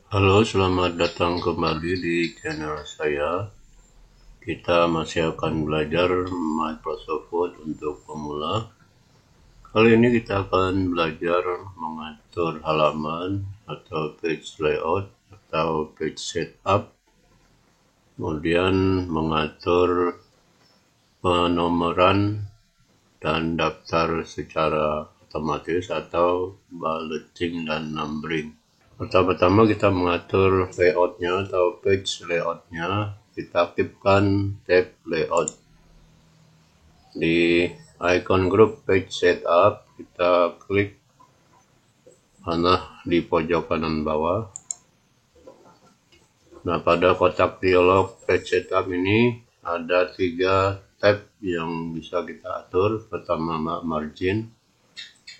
Halo, selamat datang kembali di channel saya. Kita masih akan belajar Microsoft Word untuk pemula. Kali ini kita akan belajar mengatur halaman atau page layout atau page setup, kemudian mengatur penomoran dan daftar secara otomatis atau bulleting dan numbering. Pertama-tama kita mengatur layoutnya atau page layoutnya. Kita aktifkan tab layout. Di icon grup page setup kita klik panah di pojok kanan bawah. Nah, pada kotak dialog page setup ini ada 3 tab yang bisa kita atur. Pertama margin,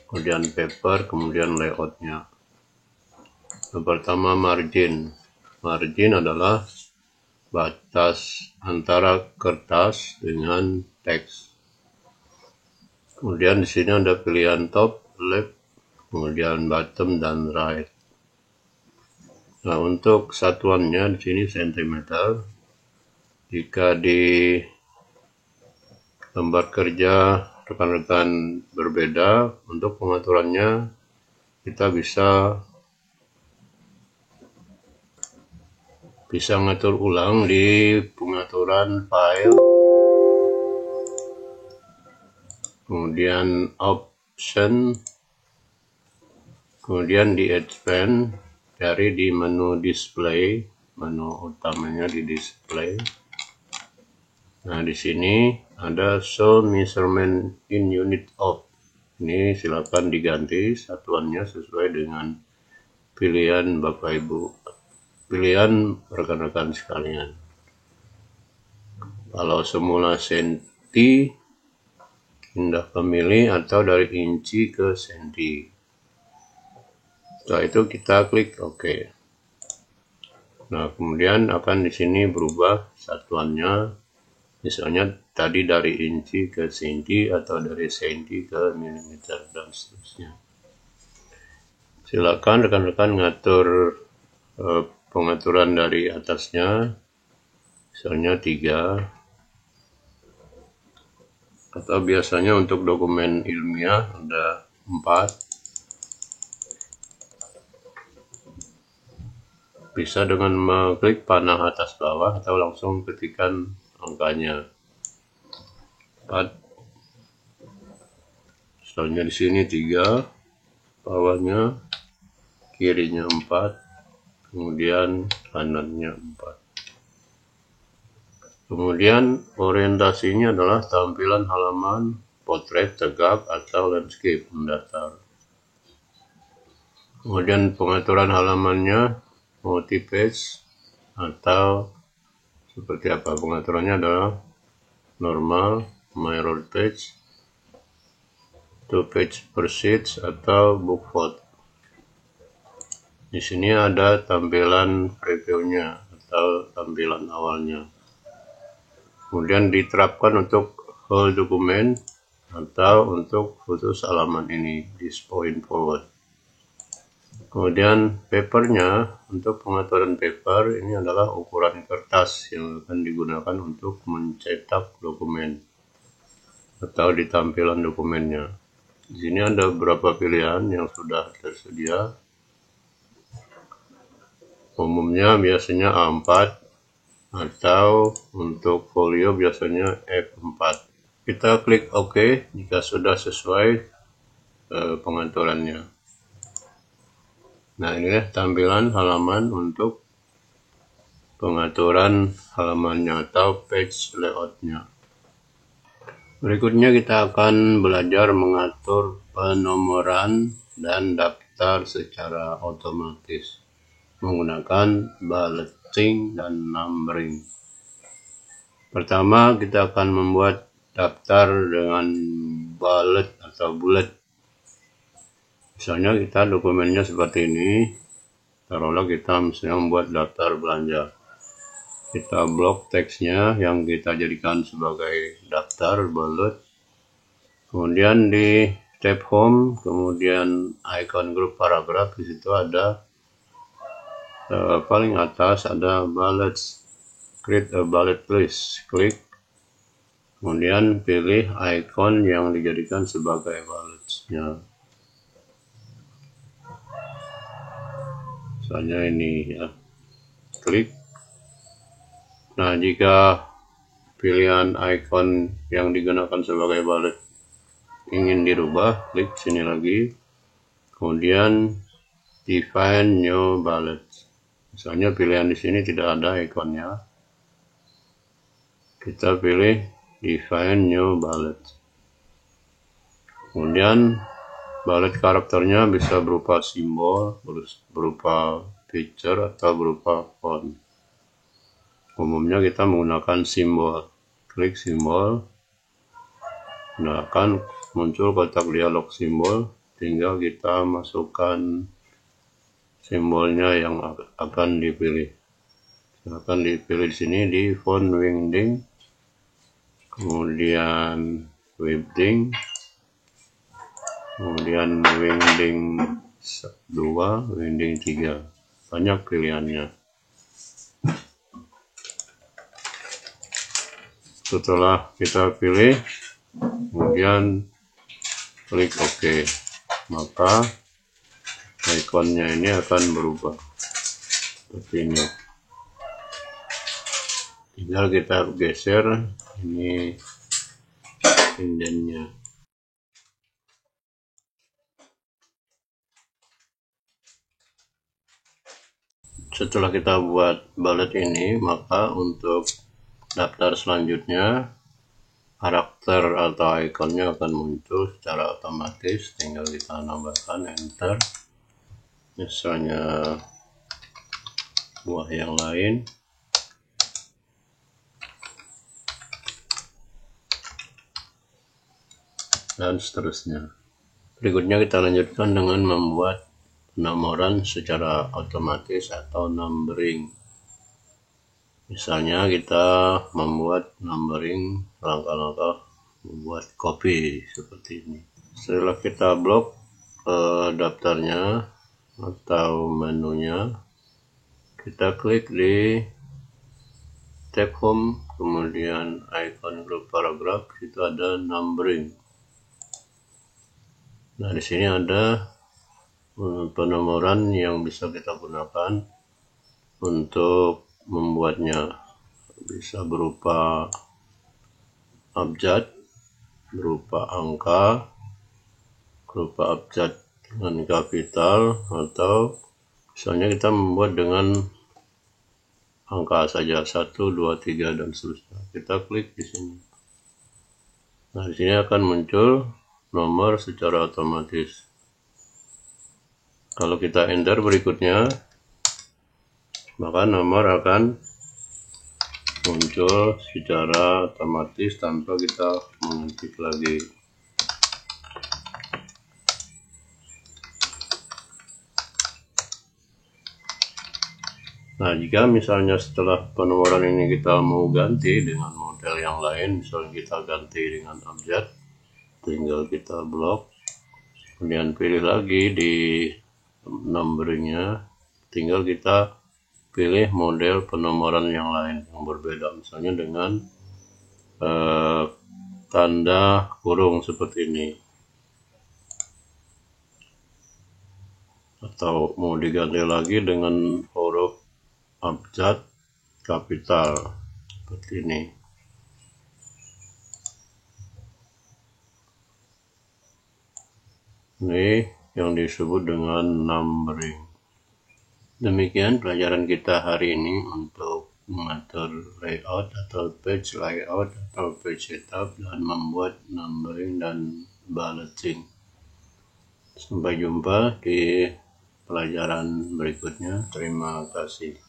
kemudian paper, kemudian layoutnya. Yang pertama margin. Margin adalah batas antara kertas dengan teks. Kemudian di sini ada pilihan top, left, kemudian bottom dan right. Nah, untuk satuannya di sini cm. Jika di lembar kerja rekan-rekan berbeda, untuk pengaturannya kita bisa ngatur ulang di pengaturan file, kemudian option, kemudian di expand dari di menu display, menu utamanya di display. Nah, di sini ada show measurement in unit of. Ini silakan diganti satuannya sesuai dengan pilihan Bapak Ibu, pilihan rekan-rekan sekalian. Kalau semula senti, pindah ke mili atau dari inci ke senti. Setelah itu kita klik OK. Nah, kemudian akan di sini berubah satuannya. Misalnya tadi dari inci ke senti atau dari senti ke milimeter dan seterusnya. Silakan rekan-rekan ngatur pengaturan dari atasnya. Misalnya 3. Atau biasanya untuk dokumen ilmiah ada 4. Bisa dengan mengklik panah atas bawah atau langsung ketikkan angkanya 4. Misalnya di sini 3, bawahnya, kirinya 4, kemudian kanannya 4. Kemudian orientasinya adalah tampilan halaman, potret, tegak, atau landscape mendatar. Kemudian pengaturan halamannya, multi-page, atau seperti apa? Pengaturannya adalah normal, mirror page, 2 page per sheet, atau book fold. Di sini ada tampilan previewnya atau tampilan awalnya. Kemudian diterapkan untuk whole dokumen atau untuk khusus halaman ini, this point forward. Kemudian papernya, untuk pengaturan paper ini adalah ukuran kertas yang akan digunakan untuk mencetak dokumen atau di tampilan dokumennya. Di sini ada beberapa pilihan yang sudah tersedia. Umumnya biasanya A4 atau untuk folio biasanya F4. Kita klik OK jika sudah sesuai pengaturannya. Nah, inilah tampilan halaman untuk pengaturan halamannya atau page layoutnya. Berikutnya kita akan belajar mengatur penomoran dan daftar secara otomatis menggunakan bulleting dan numbering. Pertama, kita akan membuat daftar dengan bullet atau bullet. Misalnya kita dokumennya seperti ini. Taruhlah kita misalnya membuat daftar belanja. Kita blok teksnya yang kita jadikan sebagai daftar bullet. Kemudian di tab home, kemudian icon grup paragraf, di situ ada paling atas ada ballots, create a ballot list, klik, kemudian pilih icon yang dijadikan sebagai ballotsnya, misalnya ini ya, klik. Nah, jika pilihan icon yang digunakan sebagai ballot ingin dirubah, klik sini lagi, kemudian define new ballot. Misalnya pilihan di sini tidak ada ikonnya, kita pilih define new ballot. Kemudian ballot karakternya bisa berupa simbol, berupa picture, atau berupa font. Umumnya kita menggunakan simbol. Klik simbol. Nah, akan muncul kotak dialog simbol. Tinggal kita masukkan simbolnya yang akan dipilih. Akan dipilih di sini di font Wingding, kemudian Wingding, kemudian Wingding 2, Wingding 3. Banyak pilihannya. Setelah kita pilih, kemudian klik OK, maka ikonnya ini akan berubah seperti ini. Tinggal kita geser ini indennya. Setelah kita buat ballot ini, maka untuk daftar selanjutnya karakter atau ikonnya akan muncul secara otomatis. Tinggal kita nambahkan enter, misalnya buah yang lain, dan seterusnya. Berikutnya kita lanjutkan dengan membuat penomoran secara otomatis atau numbering. Misalnya kita membuat numbering langkah-langkah membuat kopi seperti ini. Setelah kita blok daftarnya atau menunya, kita klik di tab home, kemudian icon grup paragraf, itu ada numbering. Nah, di sini ada penomoran yang bisa kita gunakan untuk membuatnya. Bisa berupa abjad, berupa angka, berupa abjad dengan kapital, atau misalnya kita membuat dengan angka saja 1, 2, 3 dan seterusnya. Kita klik di sini. Nah, di sini akan muncul nomor secara otomatis. Kalau kita enter berikutnya, maka nomor akan muncul secara otomatis tanpa kita mengetik lagi. Nah, jika misalnya setelah penomoran ini kita mau ganti dengan model yang lain, misalnya kita ganti dengan abjad, tinggal kita blok, kemudian pilih lagi di numberingnya, tinggal kita pilih model penomoran yang lain yang berbeda, misalnya dengan tanda kurung seperti ini, atau mau diganti lagi dengan huruf abjad kapital seperti ini. Ini yang disebut dengan numbering. Demikian pelajaran kita hari ini untuk mengatur layout atau page layout atau page setup dan membuat numbering dan balloting. Sampai jumpa di pelajaran berikutnya. Terima kasih.